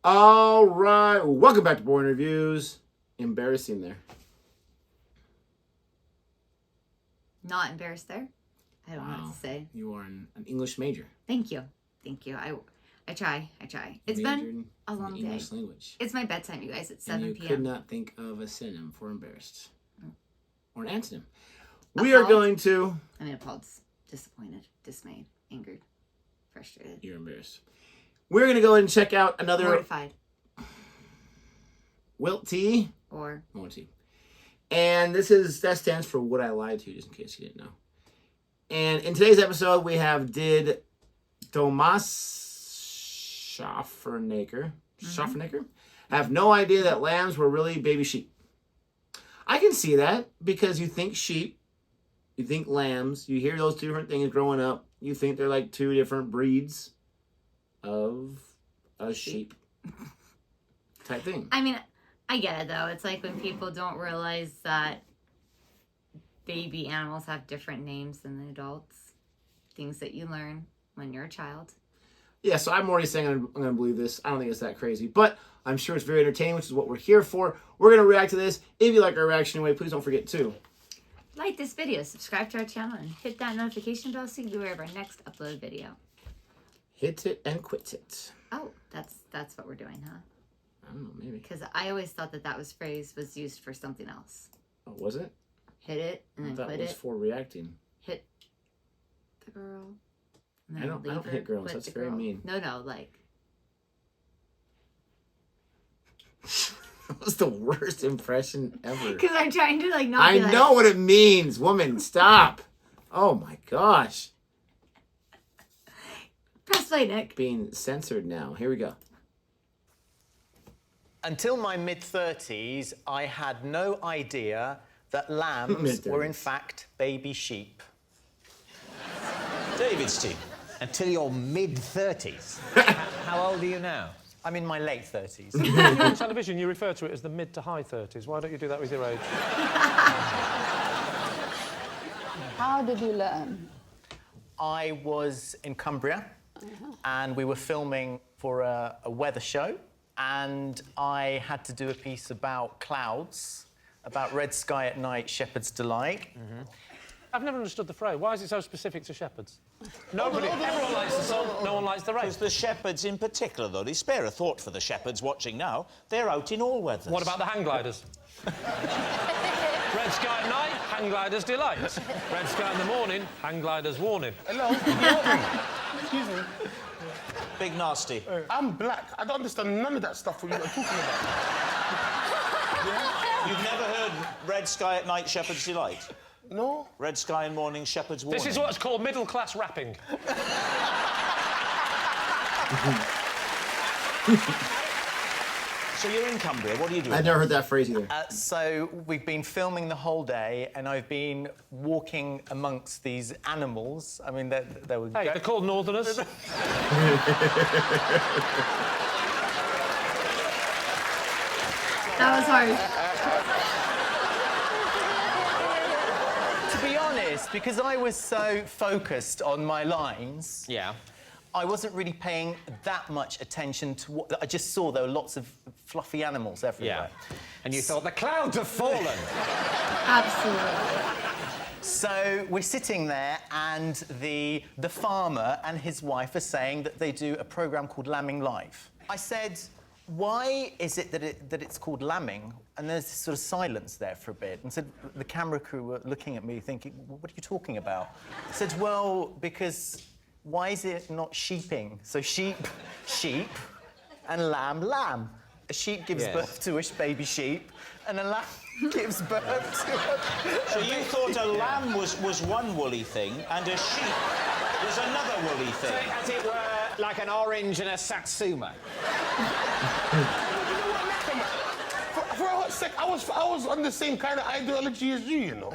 All right, welcome back to Boring Reviews. Embarrassing there. Not embarrassed there. I don't know what to say. You are an English major. Thank you. I try. It's been a long day. English language. It's my bedtime, you guys. It's 7 and you p.m. could not think of a synonym for embarrassed. Or an antonym. We are going to... I mean, appalled, disappointed, dismayed, angered, frustrated. You're embarrassed. We're going to go ahead and check out another... Mortified. Wilt T. Or... Wilt T. And that stands for What I Lied to, just in case you didn't know. And in today's episode, we have Tomasz Schafernaker. Schafernaker? Have no idea that lambs were really baby sheep. I can see that because you think sheep, you think lambs, you hear those two different things growing up. You think they're like two different breeds of a sheep type thing. I mean, I get it though. It's like when people don't realize that baby animals have different names than the adults. Things that you learn when you're a child. Yeah, so I'm already saying I'm going to believe this. I don't think it's that crazy. But I'm sure it's very entertaining, which is what we're here for. We're going to react to this. If you like our reaction anyway, please don't forget to like this video, subscribe to our channel, and hit that notification bell so you can be aware of our next uploaded video. Hit it and quit it. Oh, that's what we're doing, huh? I don't know, maybe. Because I always thought that phrase was used for something else. Oh, was it? Hit it and then quit it. That was for reacting. Hit the girl. I don't hit girls. That's very mean. No, like. That was the worst impression ever. Because I'm trying to not. I know what it means, woman. Stop. Oh my gosh. Press play, Nick. Being censored now. Here we go. Until my mid-30s, I had no idea that lambs were in fact baby sheep. David's team. Until your mid-30s. How old are you now? I'm in my late 30s. On television, you refer to it as the mid to high 30s. Why don't you do that with your age? How did you learn? I was in Cumbria, and we were filming for a weather show, and I had to do a piece about clouds, about red sky at night, shepherd's delight. I've never understood the phrase. Why is it so specific to shepherds? Everyone likes the song, no one likes the race. Because the shepherds in particular, though, they spare a thought for the shepherds watching now. They're out in all weathers. What about the hang gliders? Red sky at night, hang gliders delight. Red sky in the morning, hang gliders warning. Hello? Excuse me. Big nasty. I'm black. I don't understand none of that stuff what you're talking about. You've never heard red sky at night, shepherd's delight? No? Red sky in morning, shepherd's warning. This is what's called middle-class rapping. So you're in Cumbria, what are you doing? I've never heard that phrase either. So we've been filming the whole day, and I've been walking amongst these animals. I mean, they were... Hey, they're called northerners. That was hard. To be honest, because I was so focused on my lines... Yeah. I wasn't really paying that much attention to what... I just saw there were lots of fluffy animals everywhere. Yeah. And you thought, the clouds have fallen. Absolutely. So we're sitting there, and the farmer and his wife are saying that they do a programme called Lambing Live. I said, why is it that it's called lambing? And there's this sort of silence there for a bit. And said, the camera crew were looking at me thinking, well, what are you talking about? I said, well, because... why is it not sheeping? So sheep, sheep, and lamb, lamb. A sheep gives birth to a baby sheep, and a lamb gives birth to a... So you thought a lamb was one woolly thing, and a sheep was another woolly thing? So, as it were, like an orange and a satsuma. For a hot sec, I was on the same kind of ideology as you, you know.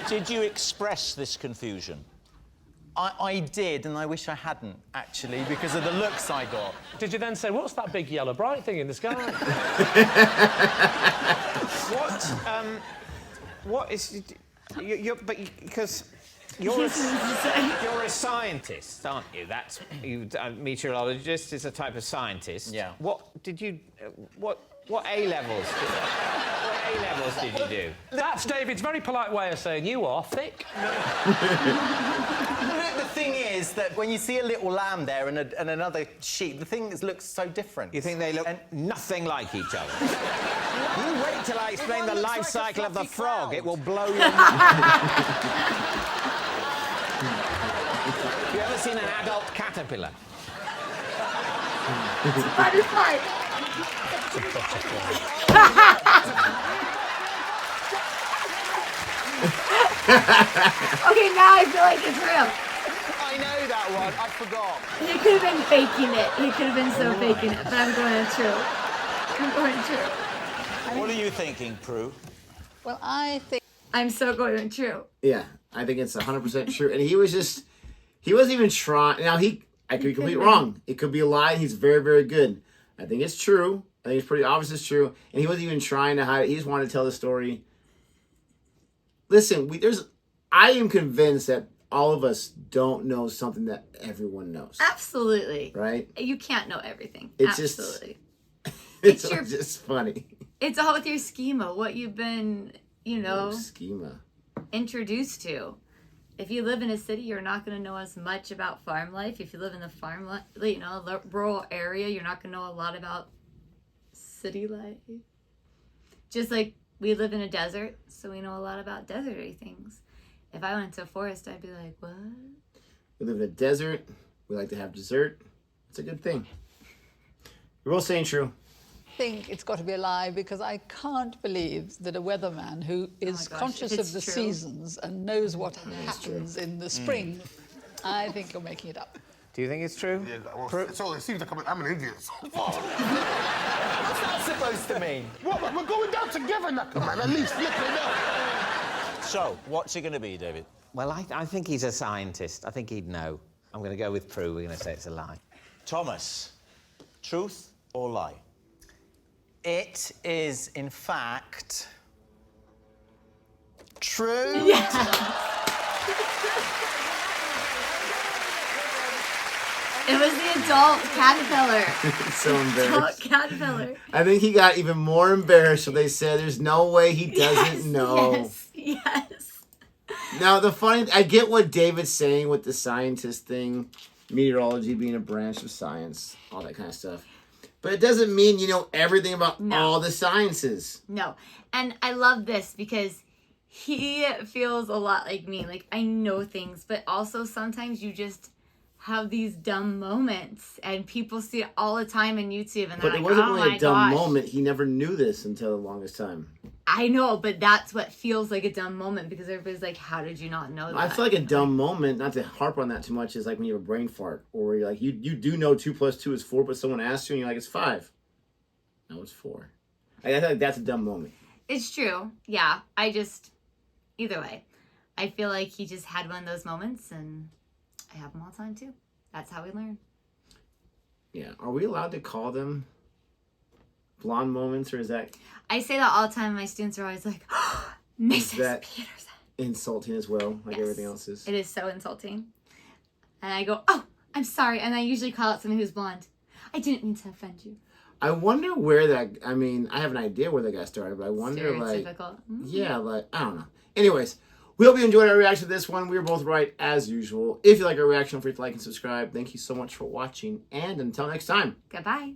Did you express this confusion? I did, and I wish I hadn't, actually, because of the looks I got. Did you then say, what's that big yellow bright thing in the sky? What is... because You're a scientist, aren't you? That's meteorologist is a type of scientist. Yeah. What did you? What A levels? What A levels did you do? That's David's very polite way of saying you are thick. The thing is that when you see a little lamb there and another sheep, the thing looks so different. You think they look nothing like each other? You wait till I explain the life cycle of the frog. cloud. It will blow your mind. Have you ever seen an adult caterpillar? Butterfly. Okay, now I feel like it's real. I know that one. I forgot. He could have been faking it. He could have been so faking it, but I'm going true. I'm going true. What are you thinking, Prue? Well, I think I'm so going true. Yeah, I think it's 100% true. And he wasn't even trying. Now, I could be completely wrong. It could be a lie. He's very, very good. I think it's true. I think it's pretty obvious it's true. And he wasn't even trying to hide it. He just wanted to tell the story. Listen, I am convinced that all of us don't know something that everyone knows. Absolutely. Right? You can't know everything. It's Absolutely. It's your- just funny. It's all with your schema, what you've been, Schema. introduced to. If you live in a city, you're not going to know as much about farm life. If you live in the rural area, you're not going to know a lot about city life. Just like we live in a desert, so we know a lot about deserty things. If I went to a forest, I'd be like, what? We live in a desert. We like to have dessert. It's a good thing. You're both saying true. it's got to be a lie because I can't believe that a weatherman who is gosh, conscious if of it's the true. seasons and knows what happens in the spring, I think you're making it up. Do you think it's true? Yeah, well, it seems like I'm an idiot. What's that supposed to mean? What? We're going down together, Knuckle, man. At least look it up. So, what's it going to be, David? Well, I think he's a scientist. I think he'd know. I'm going to go with Prue. We're going to say it's a lie. Thomas, truth or lie? It is, in fact, true. It was the adult caterpillar. So Adult embarrassed. caterpillar. I think he got even more embarrassed when they said there's no way he doesn't know. Yes. Now, I get what David's saying with the scientist thing, meteorology being a branch of science, all that kind of stuff. But it doesn't mean you know everything about all the sciences. No. And I love this because he feels a lot like me. Like, I know things, but also sometimes you just have these dumb moments and people see it all the time on YouTube and they're But it like, wasn't oh really my a dumb gosh. moment. He never knew this until the longest time. I know, but that's what feels like a dumb moment because everybody's like, how did you not know that? I feel like a dumb moment, not to harp on that too much, is like when you have a brain fart. Or you're like, you do know 2 + 2 is 4, but someone asks you and you're like, it's 5. No, it's 4. I feel like that's a dumb moment. It's true. Yeah. Either way, I feel like he just had one of those moments and I have them all the time too. That's how we learn. Yeah. Are we allowed to call them blonde moments, or is that I say that all the time. My students are always like, oh, Mrs. that- Peterson. insulting as well, like Yes. everything else is? It is so insulting. And I go, oh, I'm sorry. And I usually call out someone who's blonde. I didn't mean to offend you. I wonder where that, I mean, I have an idea where that got started, but I wonder, like, Stereotypical. yeah, like, I don't know. Anyways, we hope you enjoyed our reaction to this one. We were both right, as usual. If you like our reaction, don't forget to like and subscribe. Thank you so much for watching, and until next time. Goodbye.